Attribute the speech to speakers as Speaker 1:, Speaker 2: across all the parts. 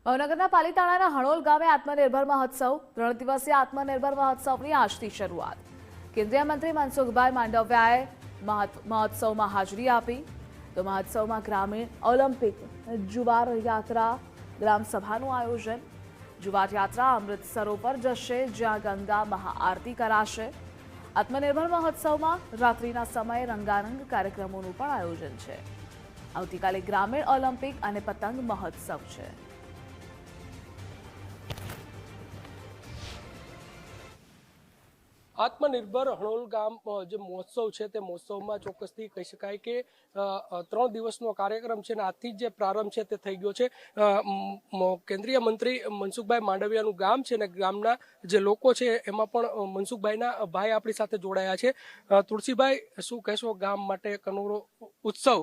Speaker 1: ભાવનગરના પાલીતાણાના હણોલ ગામે આત્મનિર્ભર મહોત્સવ 3 દિવસીય આત્મનિર્ભર મહોત્સવની આજથી શરૂઆત। કેન્દ્રીય મંત્રી મનસુખભાઈ માંડવિયાએ મહોત્સવમાં હાજરી આપી। તો મહોત્સવમાં ગ્રામીણ ઓલિમ્પિક જુવાર યાત્રા ગ્રામસભાનું આયોજન। જુવાર યાત્રા અમૃત સરોવર જશે, જ્યાં ગંગા મહાઆરતી કરાશે। આત્મનિર્ભર મહોત્સવમાં રાત્રિના સમયે રંગારંગ કાર્યક્રમોનું પણ આયોજન છે। આવતીકાલે ગ્રામીણ ઓલિમ્પિક અને પતંગ મહોત્સવ છે।
Speaker 2: આત્મનિર્ભર હણોલ ગામ જે મહોત્સવ છે તે મહોત્સવમાં ચોક્કસથી કહી શકાય કે 3 દિવસનો કાર્યક્રમ છે અને આજથી જે પ્રારંભ છે તે થઈ ગયો છે। કેન્દ્રીય મંત્રી મનસુખભાઈ માંડવિયાનું ગામ છે અને ગામના જે લોકો છે એમાં પણ મનસુખભાઈના ભાઈ આપણી સાથે જોડાયા છે। તુલસીભાઈ, શું કહેશો ગામ માટે કનોરો ઉત્સવ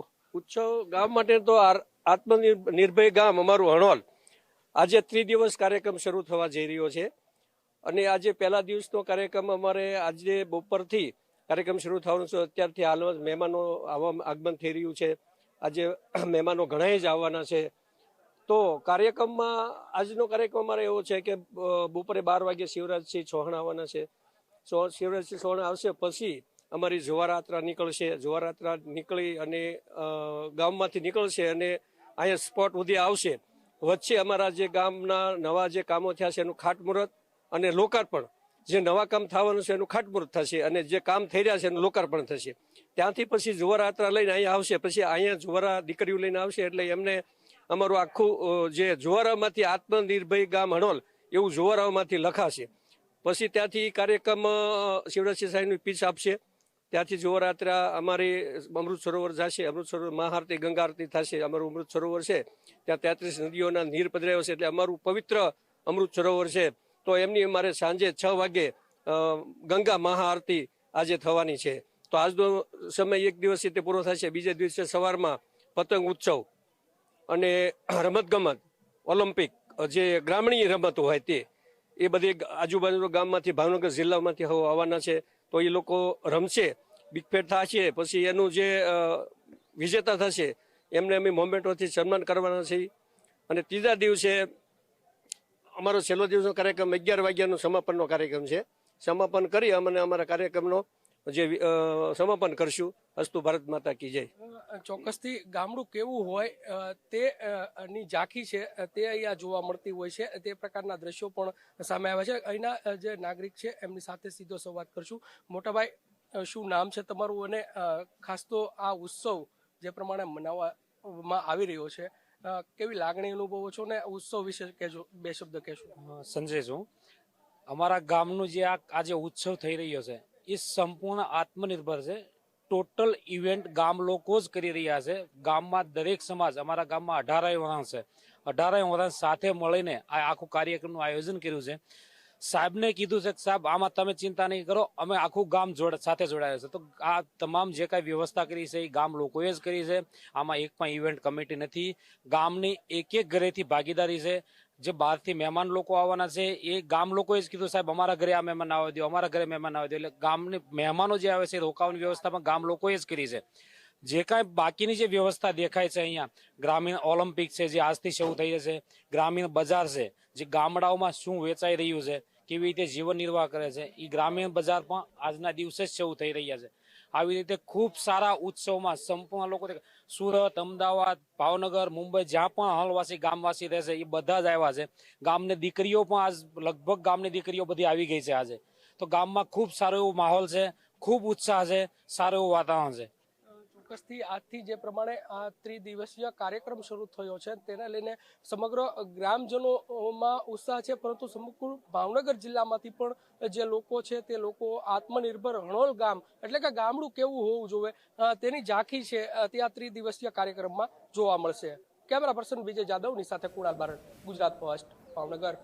Speaker 3: ગામ માટે તો આત્મનિર્ભર ગામ અમારું હણોલ આજે 3 દિવસ કાર્યક્રમ શરૂ થવા જઈ રહ્યો છે અને આજે પહેલા દિવસનો કાર્યક્રમ અમારે આજે બપોરથી કાર્યક્રમ શરૂ થવાનો છે। અત્યારથી હાલ મહેમાનો આગમન થઈ રહ્યું છે। આજે મહેમાનો ઘણા જ આવવાના છે। તો કાર્યક્રમમાં આજનો કાર્યક્રમ અમારે એવો છે કે બપોરે 12 વાગે શિવરાજસિંહ ચૌહાણ આવવાના છે। શિવરાજસિંહ ચૌહાણ આવશે પછી અમારી જુવારયાત્રા નીકળશે। જુવારયાત્રા નીકળી અને ગામમાંથી નીકળશે અને અહીંયા સ્પોટ સુધી આવશે। વચ્ચે અમારા જે ગામના નવા જે કામો થયા છે એનું ખાતમુહૂર્ત અને લોકાર્પણ, જે નવા કામ થવાનું છે એનું ખાતમુહૂર્ત થશે અને જે કામ થઈ રહ્યા છે એનું લોકાર્પણ થશે। ત્યાંથી પછી જુવારયાત્રા લઈને અહીંયા આવશે। પછી અહીંયા જુવારા દીકરીઓ લઈને આવશે એટલે એમને અમારું આખું જે જુવારામાંથી આત્મનિર્ભર ગામ હણોલ એવું જુવારામાંથી લખાશે। પછી ત્યાંથી કાર્યક્રમ શિવરાજસિંહ સાહેબની પીચ આપશે। ત્યાંથી જુવારયાત્રા અમારી અમૃત સરોવર જશે। અમૃત સરોવર મહાઆરતી ગંગા આરતી થશે। અમારું અમૃત સરોવર છે ત્યાં 33 નદીઓના નીર પધરાયો છે એટલે અમારું પવિત્ર અમૃત સરોવર છે। તો એમની અમારે સાંજે 6 વાગે ગંગા મહાઆરતી આજે થવાની છે। તો આજનો સમય એક દિવસ તે પૂરો થશે। બીજા દિવસે સવારમાં પતંગ ઉત્સવ અને રમતગમત ઓલિમ્પિક જે ગ્રામીણ રમતો હોય તે એ બધી આજુબાજુના ગામમાંથી ભાવનગર જિલ્લામાંથી આવવાના છે। તો એ લોકો રમશે, બિગફેટ થશે। પછી એનું જે વિજેતા થશે એમને અમે મોમેન્ટોથી સન્માન કરવાના છીએ। અને ત્રીજા દિવસે અમારો છેલ્લો દિવસનો કાર્યક્રમ 11 વાગ્યાનો સમાપનનો કાર્યક્રમ છે। સમાપન કરી અને અમારા કાર્યક્રમનો જે સમાપન કરશું। અસ્તુ ભારત માતા કી જય।
Speaker 2: ચોક્કસથી ગામડું કેવું હોય તે ની ઝાંખી છે તે અહીંયા જોવા મળતી હોય છે। તે પ્રકારના દ્રશ્યો પણ સામે આવ્યા છે। અહીંના જે નાગરિક છે એમની સાથે સીધો સંવાદ કરશું। મોટાભાઈ, શું નામ છે તમારું અને ખાસ તો આ ઉત્સવ જે પ્રમાણે મનાવવામાં આવી રહ્યો છે કેવી લાગણી અનુભવો છો ને ઉત્સવ વિશે કહેજો, 2 શબ્દ કહેશો।
Speaker 4: સંજય છું। અમારા ગામનું જે આજે ઉત્સવ થઈ રહ્યો છે એ સંપૂર્ણ આત્મનિર્ભર છે। ટોટલ ઇવેન્ટ ગામ લોકો જ કરી રહ્યા છે। ગામમાં દરેક સમાજ, અમારા ગામમાં 18 વરાણ છે। 18 વરાણ સાથે મળીને આ આખું કાર્યક્રમનું આયોજન કર્યું છે। સાહેબને કીધું છે કે સાહેબ આમાં તમે ચિંતા નહીં કરો, અમે આખું ગામ સાથે જોડાયા છે। તો આ તમામ જે કાંઈ વ્યવસ્થા કરી છે એ ગામ લોકોએ જ કરી છે। આમાં એક પણ ઇવેન્ટ કમિટી નથી। ગામની એક ઘરેથી ભાગીદારી છે। જે બહારથી મહેમાન લોકો આવવાના છે એ ગામ લોકોએ જ કીધું સાહેબ અમારા ઘરે આ મહેમાન આવવા દો, અમારા ઘરે મહેમાન આવવા દો। એટલે ગામની મહેમાનો જે આવે છે રોકાવાની વ્યવસ્થા પણ ગામ લોકોએ જ કરી છે। જે કાંઈ બાકીની જે વ્યવસ્થા દેખાય છે અહીંયા, ગ્રામીણ ઓલિમ્પિક છે જે આજથી શરૂ થઈ જશે, ગ્રામીણ બજાર છે જે ગામડાઓમાં શું વેચાઈ રહ્યું છે, કેવી રીતે જીવન નિર્વાહ કરે છે, એ ગ્રામીણ બજાર પણ આજના દિવસે જ શરૂ થઈ રહ્યા છે। આવી રીતે ખૂબ સારા ઉત્સવમાં સંપૂર્ણ લોકો, સુરત, અમદાવાદ, ભાવનગર, મુંબઈ, જ્યાં પણ હલવાસી ગામવાસી રહેશે એ બધા જ આવ્યા છે। ગામની દીકરીઓ પણ આજ લગભગ ગામની દીકરીઓ બધી આવી ગઈ છે આજે। તો ગામમાં ખૂબ સારો એવો માહોલ છે, ખૂબ ઉત્સાહ છે, સારું એવું વાતાવરણ છે।
Speaker 2: ચોક્કસથી આજથી જે પ્રમાણે આ 3 દિવસીય કાર્યક્રમ શરૂ થયો છે તેને લઈને સમગ્ર ગ્રામજનોમાં ઉત્સાહ છે, પરંતુ સમગ્ર ભાવનગર જિલ્લામાંથી પણ જે લોકો છે તે લોકો આત્મનિર્ભર હણોલ ગામ એટલે કે ગામડું કેવું હોવું જોઈએ તેની ઝાંખી છે તે આ 3 દિવસીય કાર્યક્રમમાં જોવા મળશે। કેમેરા પર્સન વિજય જાદવની સાથે કુણાલ બારડ, ગુજરાત ફર્સ્ટ, ભાવનગર।